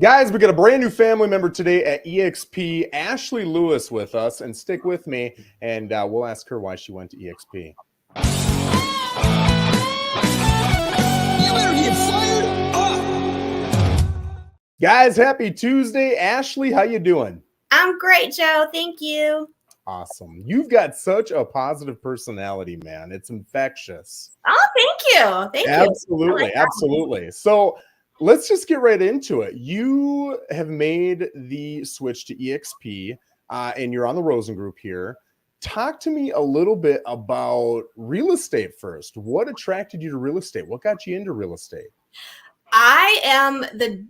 Guys, we got a brand new family member today at eXp, Ashley Lewis, with us. And stick with me, and we'll ask her why she went to eXp. You better get fired up. Guys, happy Tuesday. Ashley, how you doing? I'm great, Joe. Thank you. Awesome. You've got such a positive personality, man. It's infectious. Oh, thank you. Thank you. Absolutely. Absolutely. So let's just get right into it. You have made the switch to eXp, and you're on the Rosen group here. Talk to me a little bit about real estate first. What attracted you to real estate? What got you into real estate? I am the,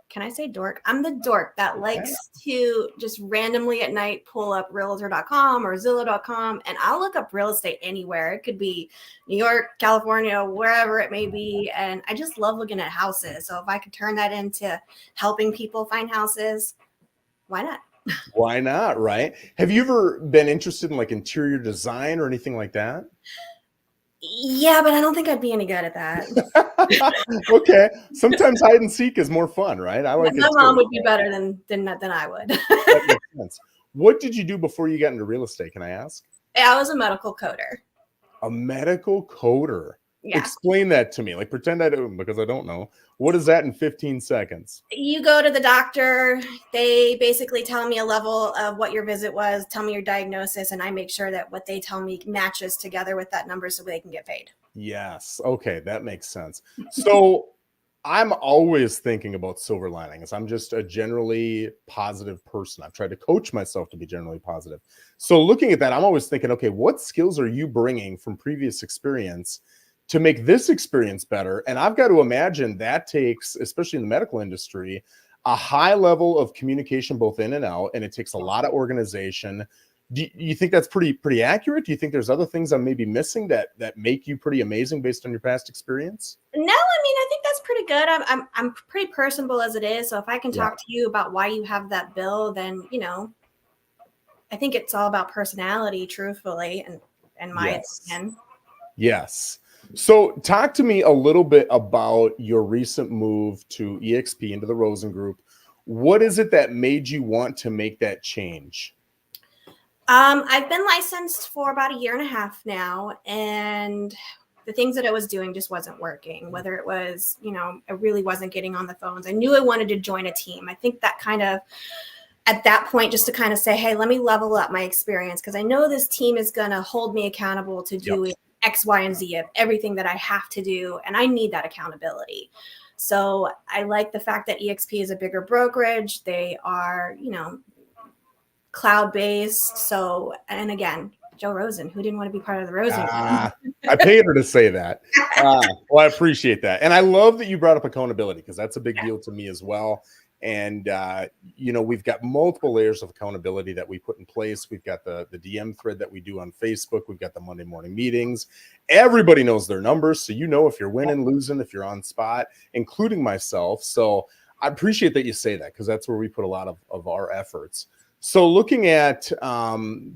can I say dork? I'm the dork that likes to just randomly at night pull up realtor.com or Zillow.com, and I'll look up real estate anywhere. It could be New York, California, wherever it may be. And I just love looking at houses. So if I could turn that into helping people find houses, why not? Why not, right? Have you ever been interested in like interior design or anything like that? Yeah, but I don't think I'd be any good at that. Okay. Sometimes hide and seek is more fun, right? I like My it mom too. would be better than I would. That makes sense. What did you do before you got into real estate? Can I ask? I was a medical coder. A medical coder. Yeah. Explain that to me. Like pretend I don't, because I don't know. What is that in 15 seconds? You go to the doctor, they basically tell me a level of what your visit was, tell me your diagnosis, and I make sure that what they tell me matches together with that number so they can get paid. Yes. Okay, that makes sense. So I'm always thinking about silver linings. I'm just a generally positive person. I've tried to coach myself to be generally positive. So looking at that, I'm always thinking, okay, what skills are you bringing from previous experience to make this experience better? And I've got to imagine that takes, especially in the medical industry, a high level of communication both in and out, and it takes a lot of organization. Do you think that's pretty accurate? Do you think there's other things I'm maybe missing that make you pretty amazing based on your past experience? No, I mean, I think that's pretty good. I'm pretty personable as it is. So if I can talk to you about why you have that bill, then I think it's all about personality, truthfully, and my opinion. Yes. So talk to me a little bit about your recent move to eXp into the Rosen group. What is it that made you want to make that change? I've been licensed for about 1.5 years now, and the things that I was doing just wasn't working. Whether it was, I really wasn't getting on the phones. I knew I wanted to join a team. I think that kind of, at that point, just to kind of say, hey, let me level up my experience, because I know this team is going to hold me accountable to do X, Y, and Z of everything that I have to do, and I need that accountability. So I like the fact that eXp is a bigger brokerage. They are, cloud-based. So, and again, Joe Rosen, who didn't want to be part of the Rosen? I paid her to say that. Well, I appreciate that. And I love that you brought up accountability, because that's a big deal to me as well. And, we've got multiple layers of accountability that we put in place. We've got the DM thread that we do on Facebook. We've got the Monday morning meetings. Everybody knows their numbers. So, if you're winning, losing, if you're on spot, including myself. So I appreciate that you say that, because that's where we put a lot of our efforts. So looking at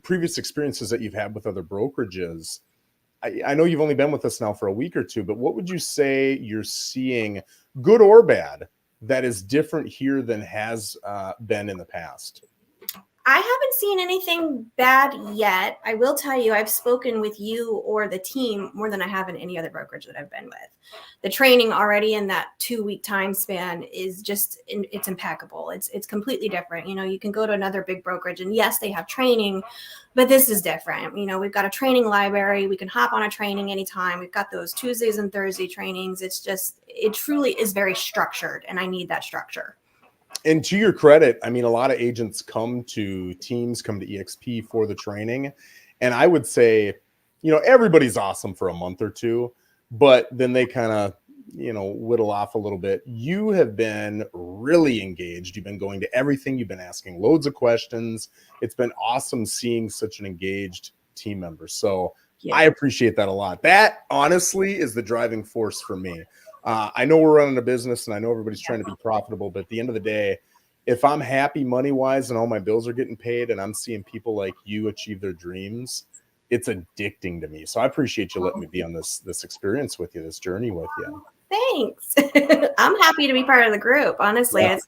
previous experiences that you've had with other brokerages, I know you've only been with us now for a week or two, but what would you say you're seeing, good or bad, that is different here than has been in the past? I haven't seen anything bad yet. I will tell you, I've spoken with you or the team more than I have in any other brokerage that I've been with. The training already in that 2-week time span is just, it's impeccable. It's completely different. You can go to another big brokerage and yes, they have training, but this is different. We've got a training library. We can hop on a training anytime. We've got those Tuesdays and Thursday trainings. It truly is very structured, and I need that structure. And to your credit, I mean, a lot of agents come to eXp for the training. And I would say, everybody's awesome for a month or two, but then they kind of, whittle off a little bit. You have been really engaged. You've been going to everything. You've been asking loads of questions. It's been awesome seeing such an engaged team member. So I appreciate that a lot. That honestly is the driving force for me. I know we're running a business and I know everybody's trying to be profitable, but at the end of the day, if I'm happy money-wise and all my bills are getting paid and I'm seeing people like you achieve their dreams, it's addicting to me. So I appreciate you letting me be on this experience with you, this journey with you. Thanks. I'm happy to be part of the group. Honestly, Yeah.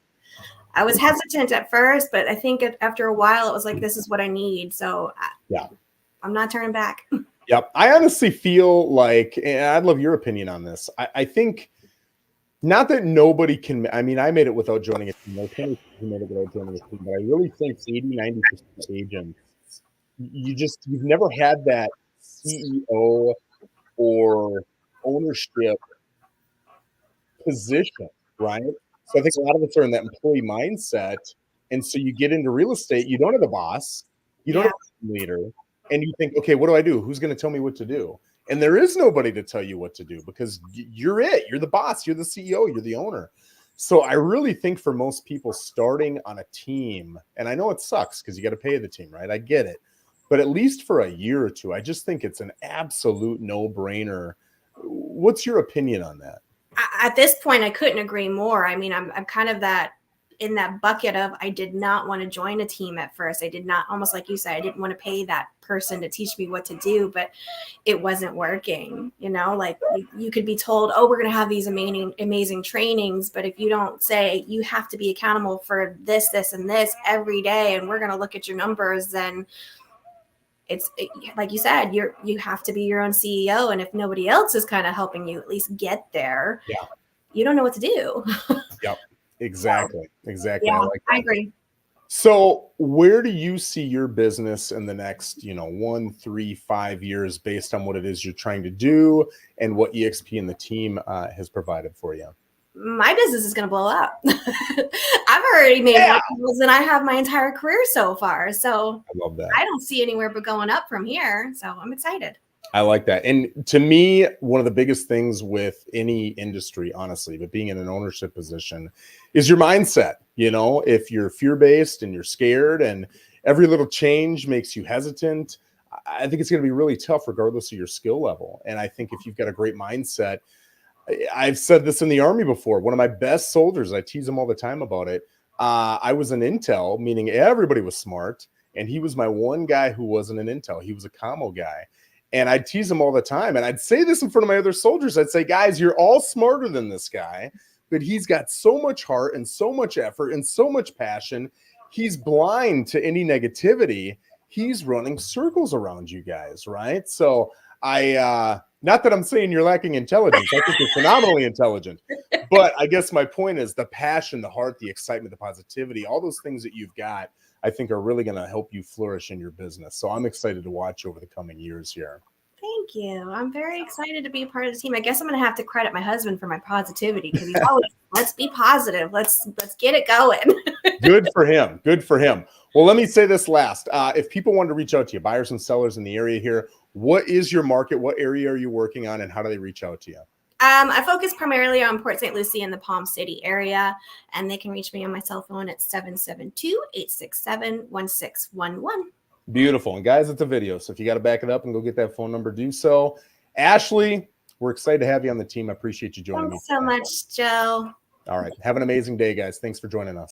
I was hesitant at first, but I think after a while, it was like, this is what I need. So Yeah. I'm not turning back. Yep. I honestly feel like, and I'd love your opinion on this. I think not that nobody can, I mean, I made it without joining a team. There's plenty of people who made it without joining a team, but I really think 80-90% of agents, you've never had that CEO or ownership position, right? So I think a lot of us are in that employee mindset. And so you get into real estate, you don't have a boss, you don't Yeah. have a leader, and you think, okay, what do I do? Who's going to tell me what to do? And there is nobody to tell you what to do because you're it. You're the boss, you're the CEO, you're the owner. So I really think for most people starting on a team, and I know it sucks because you got to pay the team, right? I get it. But at least for a year or two, I just think it's an absolute no-brainer. What's your opinion on that? At this point, I couldn't agree more. I mean, I'm kind of in that bucket of, I did not want to join a team at first. I did not, almost like you said, I didn't want to pay that person to teach me what to do, but it wasn't working. Like you could be told, oh, we're going to have these amazing trainings, but if you don't say you have to be accountable for this, this, and this every day, and we're going to look at your numbers, then like you said, you have to be your own CEO. And if nobody else is kind of helping you at least get there, Yeah. you don't know what to do. Yep. Exactly. Exactly. Yeah, I like that. I agree. So where do you see your business in the next, 1, 3, 5 years based on what it is you're trying to do and what eXp and the team has provided for you? My business is going to blow up. I've already made more deals than I have my entire career so far. So I love that. I don't see anywhere but going up from here. So I'm excited. I like that. And to me, one of the biggest things with any industry, honestly, but being in an ownership position is your mindset. If you're fear-based and you're scared and every little change makes you hesitant, I think it's going to be really tough regardless of your skill level. And I think if you've got a great mindset, I've said this in the Army before, one of my best soldiers, I tease him all the time about it. I was an intel, meaning everybody was smart. And he was my one guy who wasn't an intel. He was a commo guy. And I'd tease him all the time. And I'd say this in front of my other soldiers. I'd say, guys, you're all smarter than this guy, but he's got so much heart and so much effort and so much passion. He's blind to any negativity. He's running circles around you guys, right? So not that I'm saying you're lacking intelligence. I think you're phenomenally intelligent. But I guess my point is the passion, the heart, the excitement, the positivity, all those things that you've got, I think are really going to help you flourish in your business. So I'm excited to watch over the coming years here. Thank you. I'm very excited to be a part of the team. I guess I'm going to have to credit my husband for my positivity because he's always, let's be positive. Let's get it going. Good for him. Good for him. Well, let me say this last. If people want to reach out to you, buyers and sellers in the area here, what is your market? What area are you working on and how do they reach out to you? I focus primarily on Port St. Lucie and the Palm City area, and they can reach me on my cell phone at 772-867-1611. Beautiful. And guys, it's a video. So if you got to back it up and go get that phone number, do so. Ashley, we're excited to have you on the team. I appreciate you joining me. Thanks so much, Joe. All right. Have an amazing day, guys. Thanks for joining us.